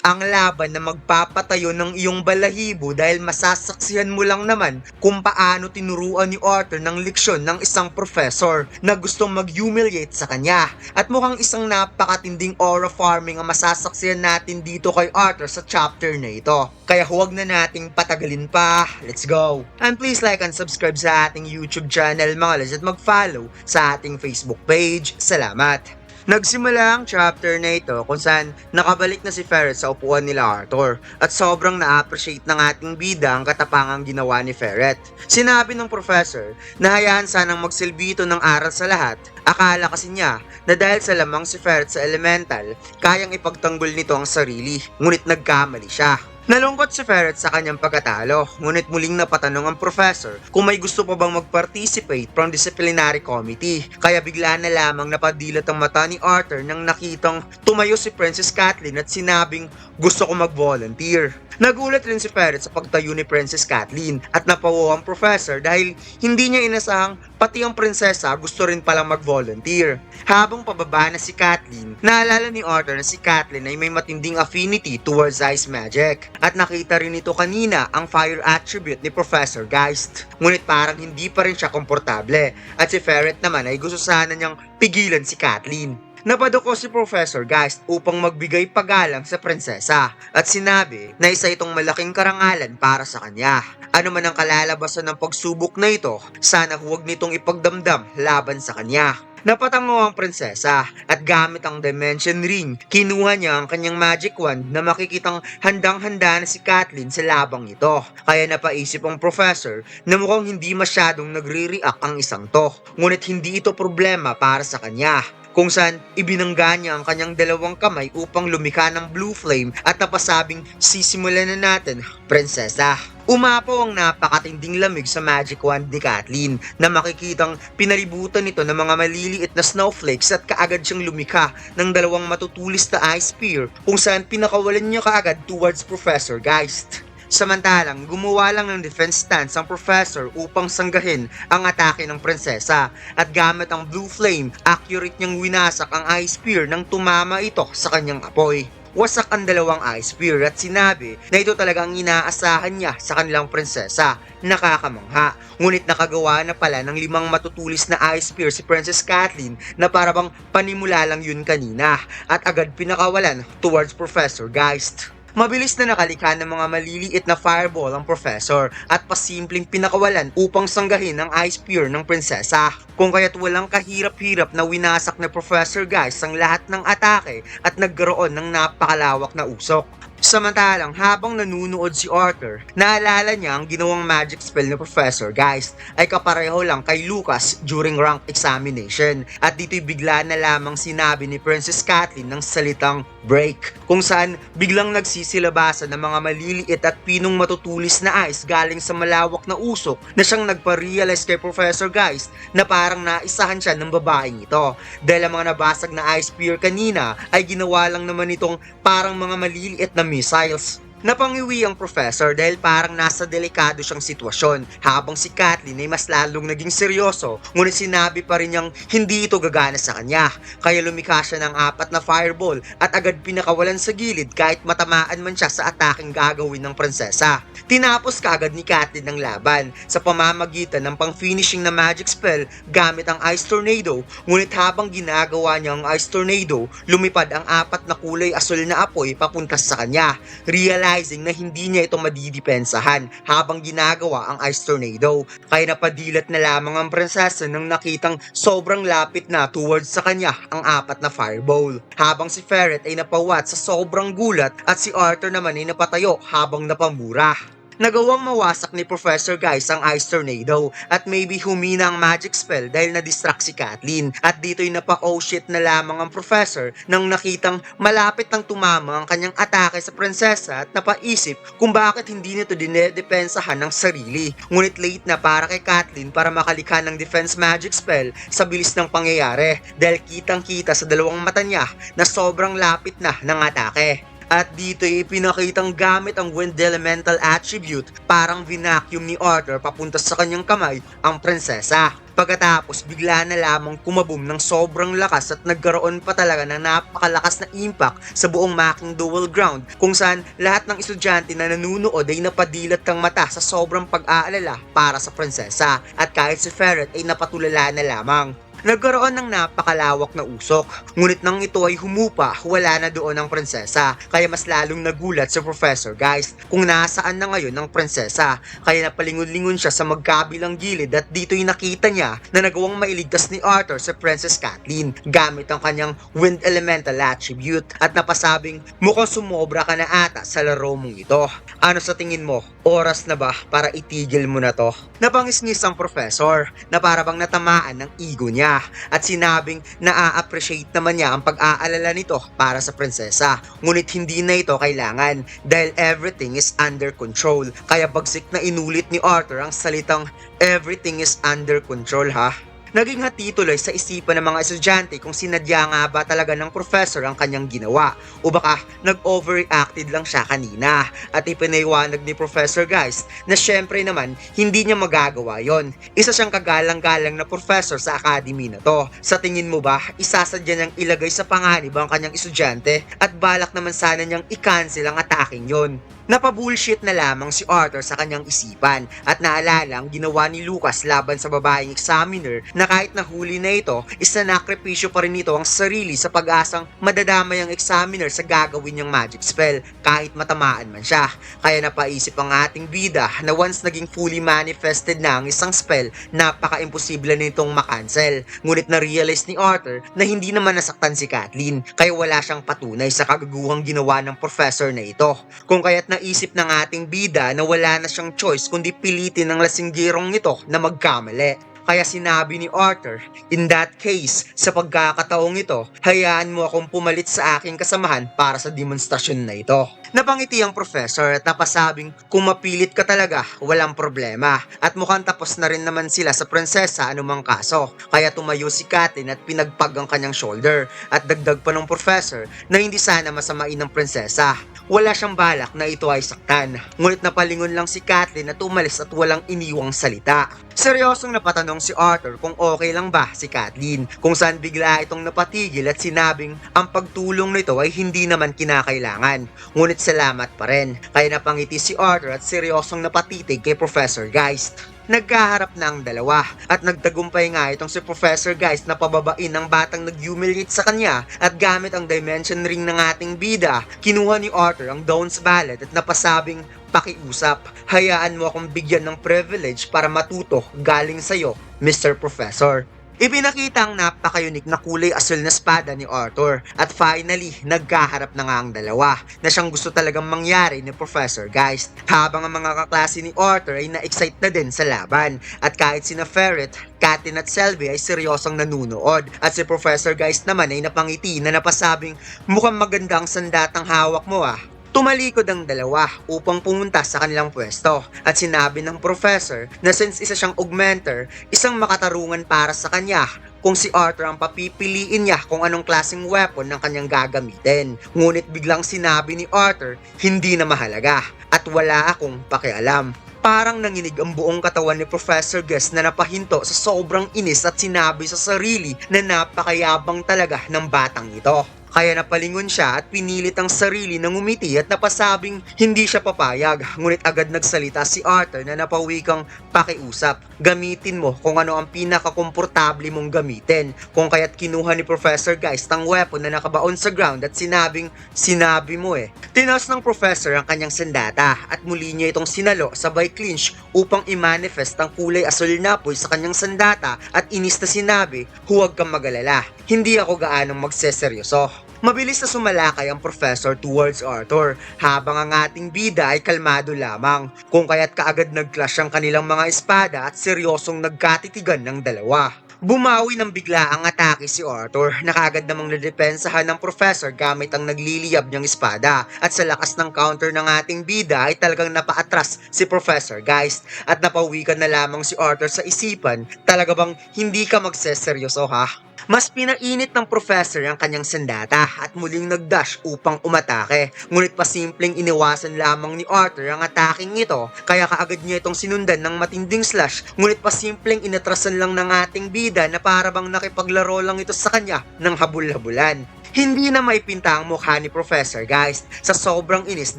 Ang laban na magpapatayo ng iyong balahibo dahil masasaksihan mo lang naman kung paano tinuruan ni Arthur ng leksyon ng isang professor na gustong mag-humiliate sa kanya. At mukhang isang napakatinding aura farming ang masasaksihan natin dito kay Arthur sa chapter na ito. Kaya huwag na nating patagalin pa. Let's go! And please like and subscribe sa ating YouTube channel mga lads at mag-follow sa ating Facebook page. Salamat! Nagsimula ang chapter na ito kung saan nakabalik na si Ferret sa upuan nila Arthur at sobrang na-appreciate ng ating bida ang katapangang ginawa ni Ferret. Sinabi ng professor na hayaan sanang magsilbi ito ng aral sa lahat. Akala kasi niya na dahil sa lamang si Ferret sa elemental, kayang ipagtanggol nito ang sarili, ngunit nagkamali siya. Nalungkot si Ferret sa kanyang pagkatalo, ngunit muling napatanong ang professor kung may gusto pa bang mag-participate from disciplinary committee. Kaya bigla na lamang napadilat ang mata ni Arthur nang nakitang tumayo si Princess Kathleen at sinabing gusto ko mag-volunteer. Nagulat rin si Ferret sa pagtayo ni Princess Kathleen at napawo ang professor dahil hindi niya inasahang pati ang prinsesa gusto rin palang mag-volunteer. Habang pababa na si Kathleen, naalala ni Arthur na si Kathleen ay may matinding affinity towards ice magic at nakita rin ito kanina ang fire attribute ni Professor Geist. Ngunit parang hindi pa rin siya komportable at si Ferret naman ay gusto sana niyang pigilan si Kathleen. Napadoko si Professor Geist upang magbigay pagalang sa prinsesa at sinabi na isa itong malaking karangalan para sa kanya. Ano man ang kalalabasan ng pagsubok na ito, sana huwag nitong ipagdamdam laban sa kanya. Napatango ang prinsesa at gamit ang dimension ring, kinuha niya ang kanyang magic wand na makikitang handang-handa na si Kathleen sa labang ito. Kaya napaisip ang professor na mukhang hindi masyadong nagre-react ang isang to. Ngunit hindi ito problema para sa kanya, kung saan ibinangga niya ang kanyang dalawang kamay upang lumikha ng blue flame at napasabing sisimulan na natin, prinsesa. Umapaw ang napakatinding lamig sa magic wand ni Kathleen na makikitang pinalibutan nito ng mga maliliit na snowflakes at kaagad siyang lumikha ng dalawang matutulis na ice spear kung saan pinakawalan niya kaagad towards Professor Geist. Samantalang, gumawa lang ng defense stance ang professor upang sanggahin ang atake ng prinsesa at gamit ang blue flame, accurate niyang winasak ang ice spear nang tumama ito sa kanyang apoy. Wasak ang dalawang ice spear at sinabi na ito talagang inaasahan niya sa kanilang prinsesa. Nakakamangha. Ngunit nakagawa na pala ng 5 matutulis na ice spear si Princess Kathleen na parabang panimula lang yun kanina at agad pinakawalan towards Professor Geist. Mabilis na nakalikha ng mga maliliit na fireball ang professor at pasimpleng pinakawalan upang sanggahin ang ice spear ng prinsesa. Kung kaya't walang kahirap-hirap na winasak ni Professor Geist ang lahat ng atake at nagkaroon ng napakalawak na usok. Samantalang habang nanunood si Arthur, naalala niya ang ginawang magic spell ni Professor Geist ay kapareho lang kay Lucas during rank examination at dito'y bigla na lamang sinabi ni Princess Kathleen ng salitang break kung saan biglang nagsisilabasan ng mga maliliit at pinong matutulis na ice galing sa malawak na usok na siyang nagpa-realize kay Professor Geist na parang naisahan siya ng babaeng ito dahil ang mga nabasag na ice spear kanina ay ginawa lang naman itong parang mga maliliit na missiles. Napangiwi ang professor dahil parang nasa delikado siyang sitwasyon habang si Kathleen ay mas lalong naging seryoso ngunit sinabi pa rin niyang hindi ito gagana sa kanya kaya lumikha siya ng 4 na fireball at agad pinakawalan sa gilid kahit matamaan man siya sa ataking gagawin ng prinsesa. Tinapos kaagad ni Kathleen ang laban sa pamamagitan ng pang-finishing na magic spell gamit ang Ice Tornado ngunit habang ginagawa niya ang Ice Tornado lumipad ang 4 na kulay asul na apoy papunta sa kanya. Realizing na hindi niya ito madidepensahan habang ginagawa ang Ice Tornado. Kaya napadilat na lamang ang prinsesa nang nakitang sobrang lapit na towards sa kanya ang 4 na fireball. Habang si Ferret ay napawat sa sobrang gulat at si Arthur naman ay napatayo habang napamura. Nagawang mawasak ni Professor Geist ang Ice Tornado at maybe humina ang magic spell dahil na-distract si Kathleen at dito'y napa-oh shit na lamang ang professor nang nakitang malapit nang tumama ang kanyang atake sa prinsesa at napaisip kung bakit hindi nito dinedepensahan ng sarili. Ngunit late na para kay Kathleen para makalikha ng defense magic spell sa bilis ng pangyayari dahil kitang kita sa dalawang mata niya na sobrang lapit na ng atake. At dito ay ipinakitang gamit ang wind elemental attribute, parang vinacuum ni Arthur papunta sa kanyang kamay ang prinsesa. Pagkatapos bigla na lamang kumabom ng sobrang lakas at nagkaroon pa talaga ng napakalakas na impact sa buong Macking Duel Ground, kung saan lahat ng estudyante na nanunood ay napadilat ng mata sa sobrang pag-aalala para sa prinsesa, at kahit si Ferret ay napatulala na lamang. Nagkaroon ng napakalawak na usok, ngunit nang ito ay humupa, wala na doon ang prinsesa, kaya mas lalong nagulat si Professor Geist kung nasaan na ngayon ang prinsesa, kaya napalingon-lingon siya sa magkabilang gilid at dito'y nakita niya na nagawang mailigtas ni Arthur sa Princess Kathleen gamit ang kanyang wind elemental attribute, at napasabing mukhang sumobra ka na ata sa laro mong ito. Ano sa tingin mo? Oras na ba para itigil mo na to? Napangisngis ang professor na para bang natamaan ng ego niya at sinabing na-appreciate naman niya ang pag-aalala nito para sa prinsesa, ngunit hindi na ito kailangan dahil everything is under control. Kaya bagsik na inulit ni Arthur ang salitang everything is under control ha. Naging hati tuloy sa isipan ng mga estudyante kung sinadya nga ba talaga ng professor ang kanyang ginawa o baka nag-overreacted lang siya kanina, at ipinaywanag ni Professor Geist na syempre naman hindi niya magagawa yon. Isa siyang kagalang-galang na professor sa academy na to. Sa tingin mo ba isasadya niyang ilagay sa panganib ang kanyang estudyante at balak naman sana niyang i-cancel ang ataking yon? Napabullshit na lamang si Arthur sa kanyang isipan at naalala ang ginawa ni Lucas laban sa babaeng examiner na kahit nahuli na ito, isanakripisyo pa rin nito ang sarili sa pag-asang madadamay ang examiner sa gagawin niyang magic spell kahit matamaan man siya. Kaya napaisip ang ating bida na once naging fully manifested na ang isang spell, napaka-imposible nitong makancel. Ngunit na-realize ni Arthur na hindi naman nasaktan si Kathleen, kaya wala siyang patunay sa kagaguhang ginawa ng professor na ito. Kung kaya't naisip ng ating bida na wala na siyang choice kundi pilitin ng lasinggirong ito na magkamali. Kaya sinabi ni Arthur, in that case, sa pagkakataong ito, hayaan mo akong pumalit sa aking kasamahan para sa demonstrasyon na ito. Napangiti ang professor at napasabing kung mapilit ka talaga, walang problema. At mukhang tapos na rin naman sila sa prinsesa anumang kaso. Kaya tumayo si Kathleen at pinagpag ang kanyang shoulder. At dagdag pa ng professor na hindi sana masamain ng prinsesa. Wala siyang balak na ito ay saktan. Ngunit napalingon lang si Kathleen at umalis at walang iniwang salita. Seryosong napatanong si Arthur kung okay lang ba si Kathleen, kung saan bigla itong napatigil at sinabing ang pagtulong nito ay hindi naman kinakailangan. Ngunit salamat pa rin. Kaya napangiti si Arthur at seryosong napatitig kay Professor Geist. Nagkaharap na ang dalawa at nagtagumpay nga itong si Professor Geist na pababain ng batang nag-humiliate sa kanya, at gamit ang dimension ring ng ating bida, kinuha ni Arthur ang Dawn's Ballad at napasabing pakiusap. Hayaan mo akong bigyan ng privilege para matuto galing sa'yo, Mr. Professor. Ipinakita ang napaka-unique na kulay asul na espada ni Arthur at finally, nagkaharap na nga ang dalawa na siyang gusto talagang mangyari ni Professor Geist, habang ang mga kaklase ni Arthur ay na-excite na din sa laban, at kahit sina Ferret, Katin at Selby ay seryosong nanunood, at si Professor Geist naman ay napangiti na napasabing mukhang maganda ang sandatang hawak mo ah. Tumalikod ang dalawa upang pumunta sa kanilang pwesto at sinabi ng professor na since isa siyang augmenter, isang makatarungan para sa kanya kung si Arthur ang papipiliin niya kung anong klaseng weapon ng kanyang gagamitin. Ngunit biglang sinabi ni Arthur, hindi na mahalaga at wala akong pakialam. Parang nanginig ang buong katawan ni Professor Guest na napahinto sa sobrang inis at sinabi sa sarili na napakayabang talaga ng batang ito. Kaya napalingon siya at pinilit ang sarili na ngumiti at napasabing hindi siya papayag. Ngunit agad nagsalita si Arthur na napawikang pakiusap. Gamitin mo kung ano ang pinakakomportable mong gamitin. Kung kaya't kinuha ni Professor Geist ang weapon na nakabaon sa ground at sinabing, sinabi mo eh. Tinos ng professor ang kanyang sandata at muli niya itong sinalo sabay clinch upang i-manifest ang kulay asul na apoy sa kanyang sandata, at inis na sinabi, huwag kang magalala. Hindi ako gaanong magseseryoso. Mabilis na sumalakay ang professor towards Arthur habang ang ating bida ay kalmado lamang, kung kaya't kaagad nag-clash ang kanilang mga espada at seryosong nagkatitigan ng dalawa. Bumawi ng bigla ang atake si Arthur na kaagad namang nadepensahan ng professor gamit ang nagliliyab niyang espada, at sa lakas ng counter ng ating bida ay talagang napaatras si Professor Geist at napawikan na lamang si Arthur sa isipan, talaga bang hindi ka magseseryoso ha? Mas pinainit ng professor ang kanyang sandata at muling nagdash upang umatake. Ngunit pasimpleng iniwasan lamang ni Arthur ang ataking ito, kaya kaagad niya itong sinundan ng matinding slash. Ngunit pasimpleng inatrasan lang ng ating bida na parabang nakipaglaro lang ito sa kanya ng habul-habulan. Hindi na maipinta ang mukha ni Professor Geist sa sobrang inis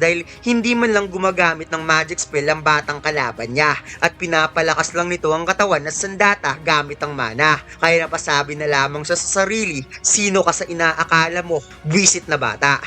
dahil hindi man lang gumagamit ng magic spell ang batang kalaban niya at pinapalakas lang nito ang katawan na sandata gamit ang mana. Kaya napasabi na lamang siya sa sarili, sino ka sa inaakala mo, buwisit na bata.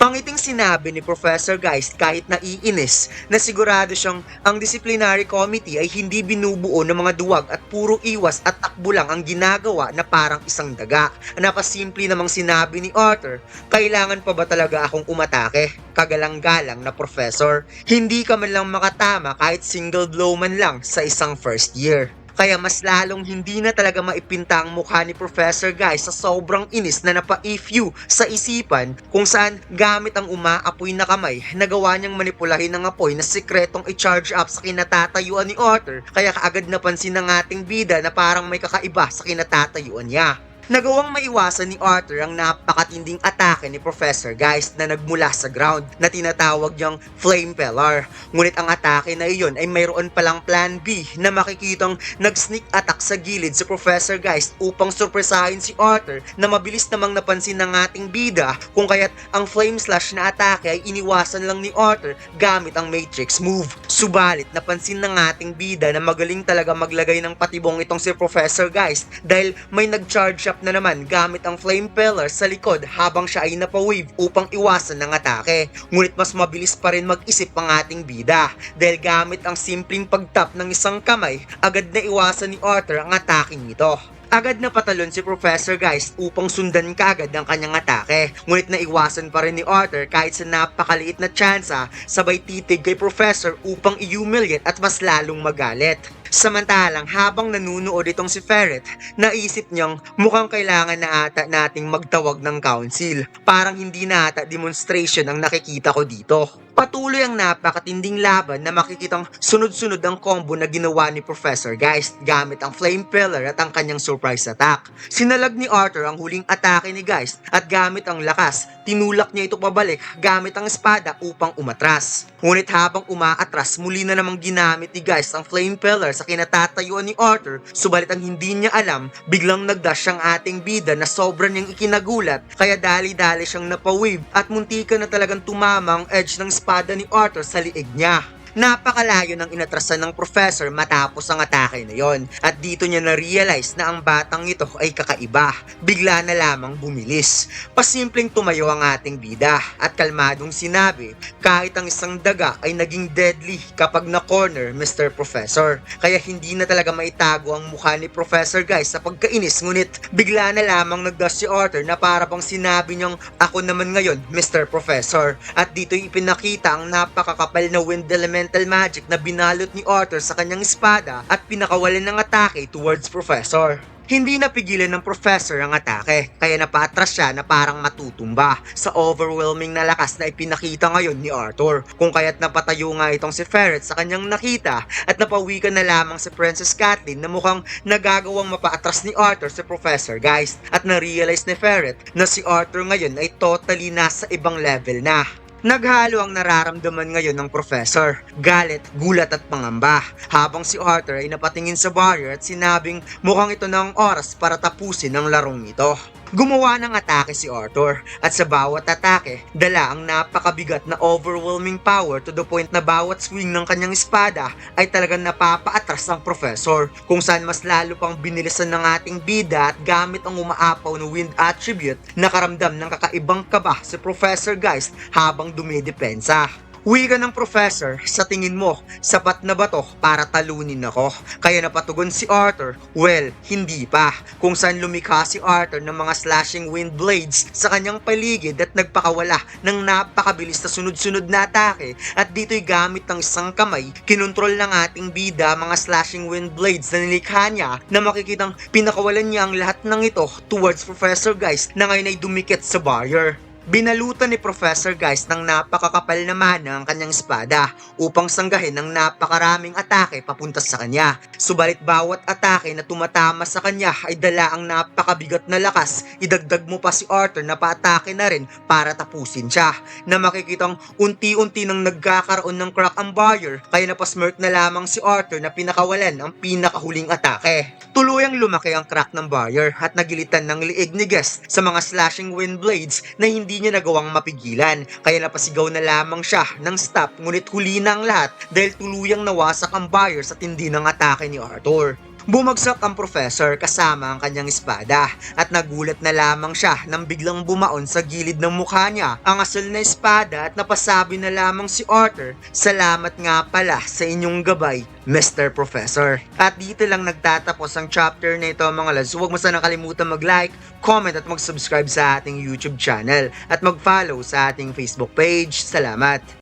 Pangiting sinabi ni Professor Geist kahit naiinis na sigurado siyang ang disciplinary committee ay hindi binubuo ng mga duwag at puro iwas at takbo lang ang ginagawa na parang isang daga. Napasimple namang sinabi ni Arthur, kailangan pa ba talaga akong umatake? Kagalang-galang na professor, hindi ka man lang makatama kahit single blow man lang sa isang first year. Kaya mas lalong hindi na talaga maipinta ang mukha ni Professor Geist sa sobrang inis na napa-ifyu sa isipan kung saan gamit ang umaapoy na kamay nagawa niyang manipulahin ng apoy na sikretong i-charge up sa kinatatayuan ni Arthur, kaya kaagad napansin ng ating bida na parang may kakaiba sa kinatatayuan niya. Nagawang maiwasan ni Arthur ang napakatinding atake ni Professor Geist na nagmula sa ground na tinatawag niyang Flame Pellar. Ngunit ang atake na iyon ay mayroon palang plan B na makikitang nag-sneak attack sa gilid si Professor Geist upang surpresahin si Arthur na mabilis namang napansin ng ating bida kung kaya't ang Flame Slash na atake ay iniwasan lang ni Arthur gamit ang Matrix move. Subalit napansin ng ating bida na magaling talaga maglagay ng patibong itong si Professor Geist dahil may nag-charge up na naman gamit ang Flame Pellar sa likod habang siya ay napawave upang iwasan ng atake. Ngunit mas mabilis pa rin mag-isip ang ating bida dahil gamit ang simpleng pagtap ng isang kamay, agad na iwasan ni Arthur ang ataking ito. Agad na patalon si Professor Geist upang sundan kaagad ang kanyang atake. Ngunit naiwasan pa rin ni Arthur kahit sa napakaliit na tsansa, sabay titig kay Professor upang i-humiliate at mas lalong magalit. Samantalang habang nanunood itong si Ferret, naisip niyang mukhang kailangan na ata nating magtawag ng council. Parang hindi na ata demonstration ang nakikita ko dito. Patuloy ang napakatinding laban na makikitang sunod-sunod ang combo na ginawa ni Professor Geist gamit ang Flame Pillar at ang kanyang surprise attack. Sinalag ni Arthur ang huling atake ni Geist at gamit ang lakas, tinulak niya ito pabalik gamit ang espada upang umatras. Ngunit habang umaatras, muli na namang ginamit ni Geist ang Flame Pillar sa kinatatayuan ni Arthur, subalit ang hindi niya alam, biglang nagdash ang ating bida na sobra niyang ikinagulat, kaya dali-dali siyang napawave at muntika na talagang tumama ang edge ng espada ni Arthur sa liig niya. Napakalayo ng inatrasan ng professor matapos ang atake na yon at dito niya na-realize na ang batang ito ay kakaiba. Bigla na lamang bumilis. Pasimpleng tumayo ang ating bida at kalmadong sinabi, kahit ang isang daga ay naging deadly kapag na-corner Mr. Professor. Kaya hindi na talaga maitago ang mukha ni Professor Geist sa pagkainis, ngunit bigla na lamang nagdash si Arthur na para bang sinabi niyang ako naman ngayon Mr. Professor. At dito'y ipinakita ang napakakapal na wind elemental magic na binalot ni Arthur sa kanyang espada at pinakawalan ng atake towards Professor. Hindi napigilan ng professor ang atake, kaya napaatras siya na parang matutumba sa overwhelming na lakas na ipinakita ngayon ni Arthur. Kung kaya't napatayo nga itong si Ferret sa kanyang nakita at napawikan na lamang si Princess Kathleen na mukhang nagagawang mapaatras ni Arthur si Professor Geist at na-realize ni Ferret na si Arthur ngayon ay totally nasa ibang level na. Naghalo ang nararamdaman ngayon ng professor, galit, gulat at pangamba, habang si Arthur ay napatingin sa barrier at sinabing mukhang ito na ang oras para tapusin ang larong ito. Gumawa ng atake si Arthur at sa bawat atake, dala ang napakabigat na overwhelming power to the point na bawat swing ng kanyang espada ay talagang napapaatras ang professor, kung saan mas lalo pang binilisan ng ating bida at gamit ang umaapaw na wind attribute, nakaramdam ng kakaibang kaba si Professor Geist habang dumidepensa. Wika ng professor, sa tingin mo, sapat na ba to para talunin ako? Kaya napatugon si Arthur, well, hindi pa. Kung saan lumikha si Arthur ng mga slashing wind blades sa kanyang paligid at nagpakawala ng napakabilis na sunod-sunod na atake at dito'y gamit ng isang kamay, kinontrol ng ating bida mga slashing wind blades na nilikha niya na makikitang pinakawalan niya ang lahat ng ito towards Professor Geist na ngayon ay dumikit sa barrier. Binalutan ni Professor Geist ng napakakapal na mana ang kanyang espada upang sanggahin ng napakaraming atake papunta sa kanya. Subalit bawat atake na tumatama sa kanya ay dala ang napakabigat na lakas. Idagdag mo pa si Arthur na paatake na rin para tapusin siya. Na makikitang unti-unti nang nagkakaroon ng crack ang barrier, kaya napasmirk na lamang si Arthur na pinakawalan ang pinakahuling atake. Tuluyang lumaki ang crack ng barrier at nagilitan ng liig ni Guest sa mga slashing wind blades na hindi niya nagawang mapigilan, kaya napasigaw na lamang siya ng stop, ngunit huli na ang lahat dahil tuluyang nawasak ang barrier sa tindi ng atake ni Arthur. Bumagsak ang professor kasama ang kanyang espada at nagulat na lamang siya nang biglang bumaon sa gilid ng mukha niya ang asal na espada at napasabi na lamang si Arthur, "Salamat nga pala sa inyong gabay, Mr. Professor." At dito lang nagtatapos ang chapter na ito mga lads. Huwag mo sana kalimutan mag-like, comment at mag-subscribe sa ating YouTube channel at mag-follow sa ating Facebook page. Salamat!